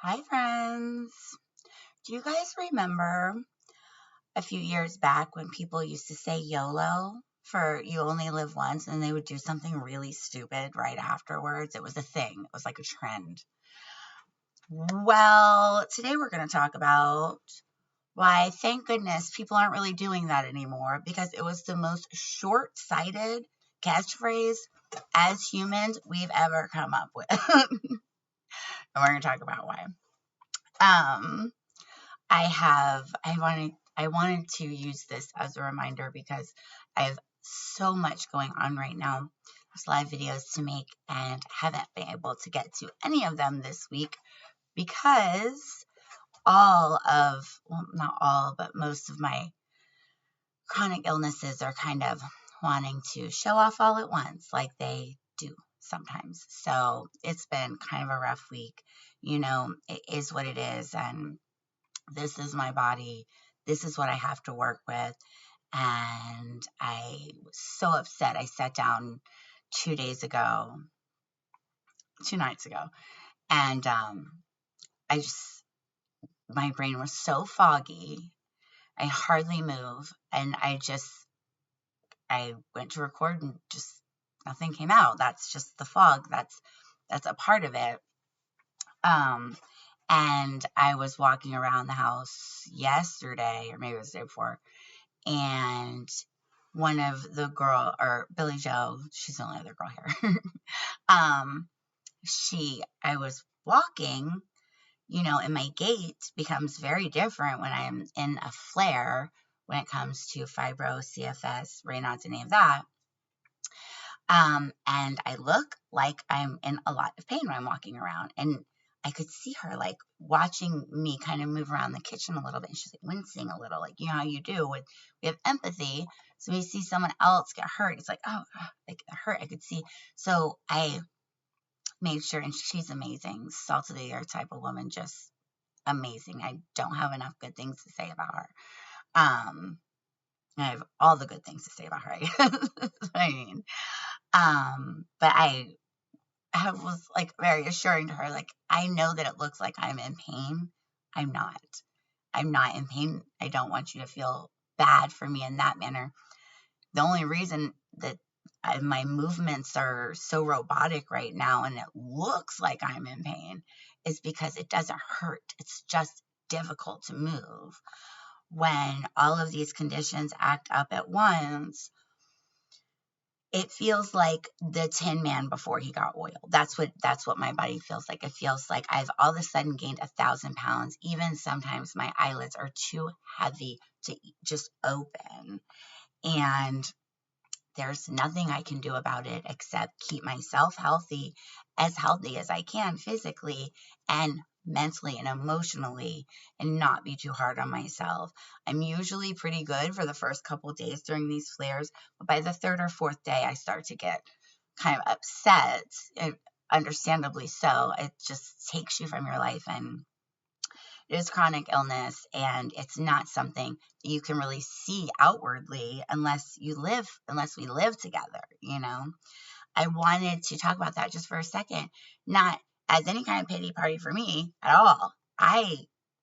Hi, friends. Do you guys remember a few years back when people used to say YOLO for you only live once and they would do something really stupid right afterwards? It was a thing, it was like a trend. Well, today we're going to talk about why, thank goodness, people aren't really doing that anymore because it was the most short sighted catchphrase as humans we've ever come up with. And we're going to talk about why. Um, I wanted to use this as a reminder because I have so much going on right now. There's live videos to make and haven't been able to get to any of them this week because not all, but most of my chronic illnesses are kind of wanting to show off all at once, like they do sometimes. So it's been kind of a rough week. It is what it is. And this is my body. This is what I have to work with. And I was so upset. I sat down 2 nights ago, and I just, my brain was so foggy. I hardly move. And I went to record and just nothing came out. That's just the fog. That's a part of it. Um, and I was walking around the house yesterday, or maybe it was the day before, and one of the girl, or Billy Joe, she's the only other girl here. um, I was walking, and my gait becomes very different when I'm in a flare when it comes to fibro, CFS, Raynaud's, and any of that. And I look like I'm in a lot of pain when I'm walking around. And I could see her like watching me kind of move around the kitchen a little bit. And she's like wincing a little, like, how you do with, we have empathy. So we see someone else get hurt. It's like, oh, like hurt. I could see. So I made sure, and she's amazing, salt of the earth type of woman, just amazing. I don't have enough good things to say about her. I have all the good things to say about her. That's what I mean. But I was like very assuring to her, like, I know that it looks like I'm in pain. I'm not. I'm not in pain. I don't want you to feel bad for me in that manner. The only reason that my movements are so robotic right now and it looks like I'm in pain is because it doesn't hurt. It's just difficult to move. When all of these conditions act up at once, it feels like the Tin Man before he got oil. That's what my body feels like. It feels like I've all of a sudden gained 1,000 pounds. Even sometimes my eyelids are too heavy to just open. And there's nothing I can do about it except keep myself healthy as I can physically and mentally and emotionally, and not be too hard on myself. I'm usually pretty good for the first couple of days during these flares, but by the third or fourth day, I start to get kind of upset, and understandably so. It just takes you from your life, and it is chronic illness, and it's not something you can really see outwardly unless we live together. I wanted to talk about that just for a second, not as any kind of pity party for me at all. I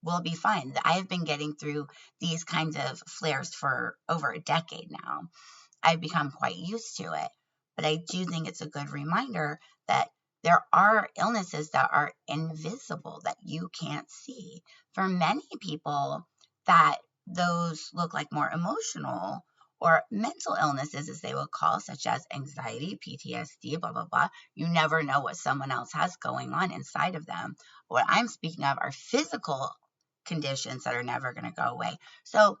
will be fine. I have been getting through these kinds of flares for over a decade now. I've become quite used to it. But I do think it's a good reminder that there are illnesses that are invisible that you can't see. For many people, that those look like more emotional or mental illnesses, as they would call, such as anxiety, PTSD, blah, blah, blah. You never know what someone else has going on inside of them. What I'm speaking of are physical conditions that are never going to go away. So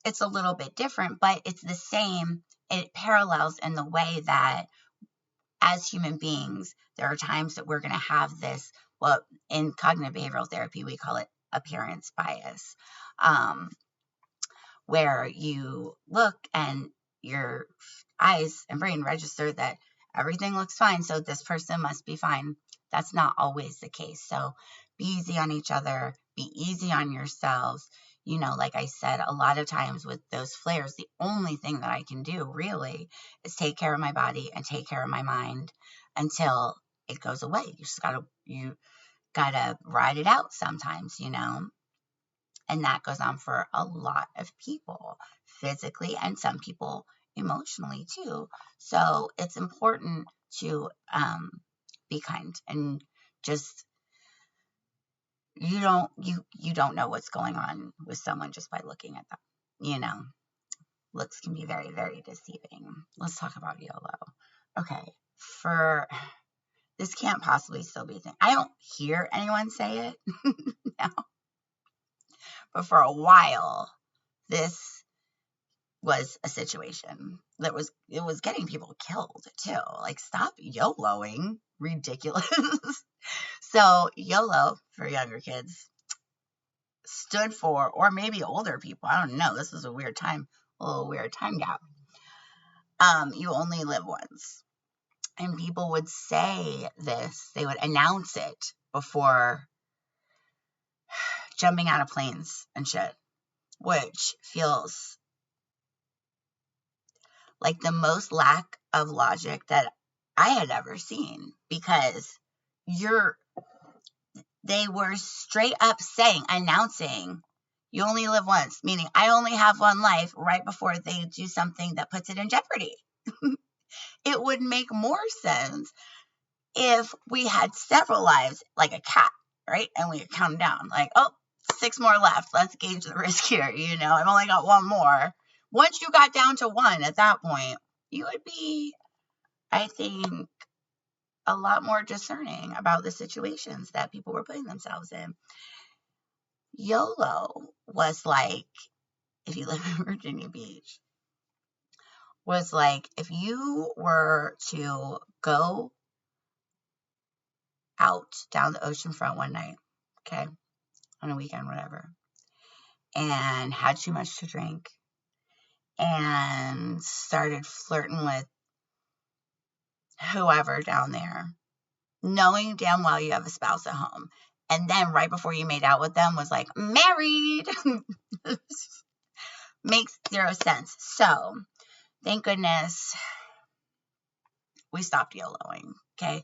it's a little bit different, but it's the same. It parallels in the way that as human beings, there are times that we're going to have this, well, in cognitive behavioral therapy, we call it appearance bias, where you look and your eyes and brain register that everything looks fine, so this person must be fine. That's not always the case. So be easy on each other, be easy on yourselves. Like I said, a lot of times with those flares, the only thing that I can do really is take care of my body and take care of my mind until it goes away. You gotta ride it out sometimes, you know? And that goes on for a lot of people, physically and some people emotionally too. So it's important to be kind and just you don't know what's going on with someone just by looking at them. You know, looks can be very, very deceiving. Let's talk about YOLO. Okay, for this can't possibly still be a thing. I don't hear anyone say it now, but for a while, this was a situation that was getting people killed too. Like, stop YOLOing, ridiculous. So YOLO for younger kids stood for, or maybe older people, I don't know. This is a weird time, a little weird time gap. You only live once. And people would say this, they would announce it before jumping out of planes and shit, which feels like the most lack of logic that I had ever seen, because they were straight up announcing, you only live once, meaning I only have one life, right before they do something that puts it in jeopardy. It would make more sense if we had several lives, like a cat, right? And we count down, like, oh, 6 more left. Let's gauge the risk here. You know, I've only got one more. Once you got down to one at that point, you would be, I think, a lot more discerning about the situations that people were putting themselves in. YOLO was like, if you live in Virginia Beach, was like if you were to go out down the ocean front one night, okay, on a weekend, whatever, and had too much to drink and started flirting with whoever down there, knowing damn well you have a spouse at home, and then right before you made out with them was like, married. Makes zero sense. So thank goodness we stopped YOLOing, okay?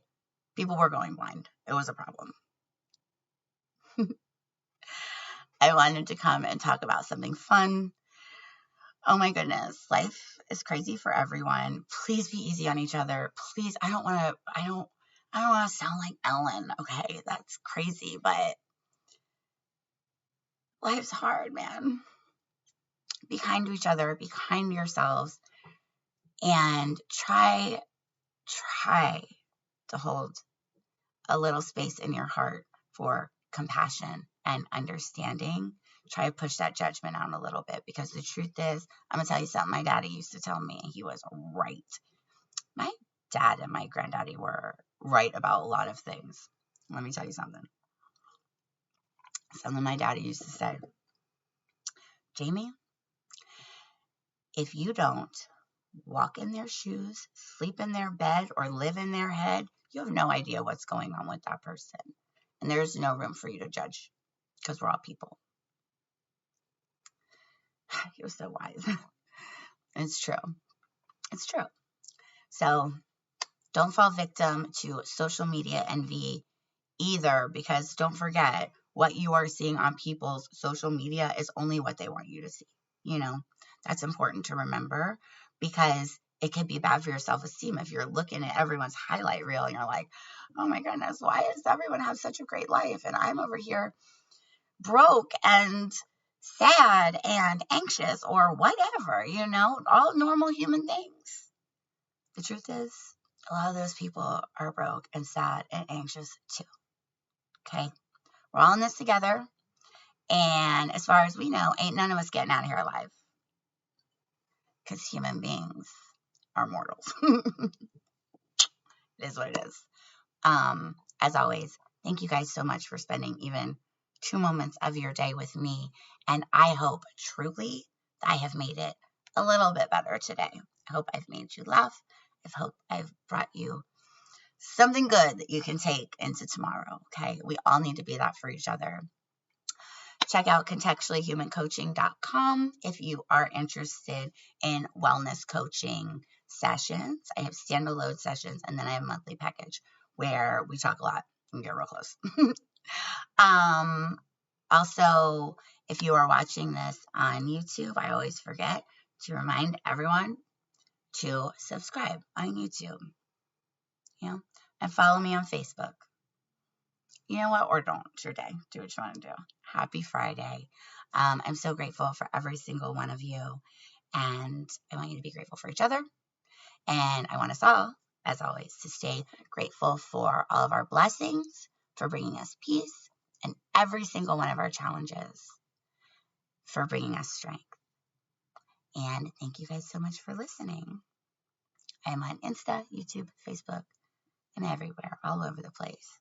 People were going blind. It was a problem. I wanted to come and talk about something fun. Oh my goodness, life is crazy for everyone. Please be easy on each other. Please, I don't want to sound like Ellen, okay? That's crazy, but life's hard, man. Be kind to each other, be kind to yourselves, and try to hold a little space in your heart for compassion and understanding. Try to push that judgment out a little bit, because the truth is, I'm going to tell you something my daddy used to tell me. He was right. My dad and my granddaddy were right about a lot of things. Let me tell you something. Something my daddy used to say. Jamie, if you don't walk in their shoes, sleep in their bed, or live in their head, you have no idea what's going on with that person. And there's no room for you to judge, because we're all people. He was so wise. It's true. It's true. So don't fall victim to social media envy either, because don't forget, what you are seeing on people's social media is only what they want you to see. You know, that's important to remember, because it could be bad for your self-esteem if you're looking at everyone's highlight reel and you're like, oh my goodness, why does everyone have such a great life and I'm over here broke and sad and anxious or whatever, you know, all normal human things. The truth is, a lot of those people are broke and sad and anxious too. Okay? We're all in this together. And as far as we know, ain't none of us getting out of here alive, because human beings are mortals. It is what it is. As always, thank you guys so much for spending even 2 moments of your day with me. And I hope truly that I have made it a little bit better today. I hope I've made you laugh. I hope I've brought you something good that you can take into tomorrow. Okay? We all need to be that for each other. Check out contextuallyhumancoaching.com if you are interested in wellness coaching sessions. I have standalone sessions, and then I have a monthly package where we talk a lot and get real close. Also, if you are watching this on YouTube, I always forget to remind everyone to subscribe on YouTube, and follow me on Facebook. You know what? Or don't. It's your day. Do what you want to do. Happy Friday. I'm so grateful for every single one of you. And I want you to be grateful for each other. And I want us all, as always, to stay grateful for all of our blessings, for bringing us peace, and every single one of our challenges for bringing us strength. And thank you guys so much for listening. I'm on Insta, YouTube, Facebook, and everywhere, all over the place.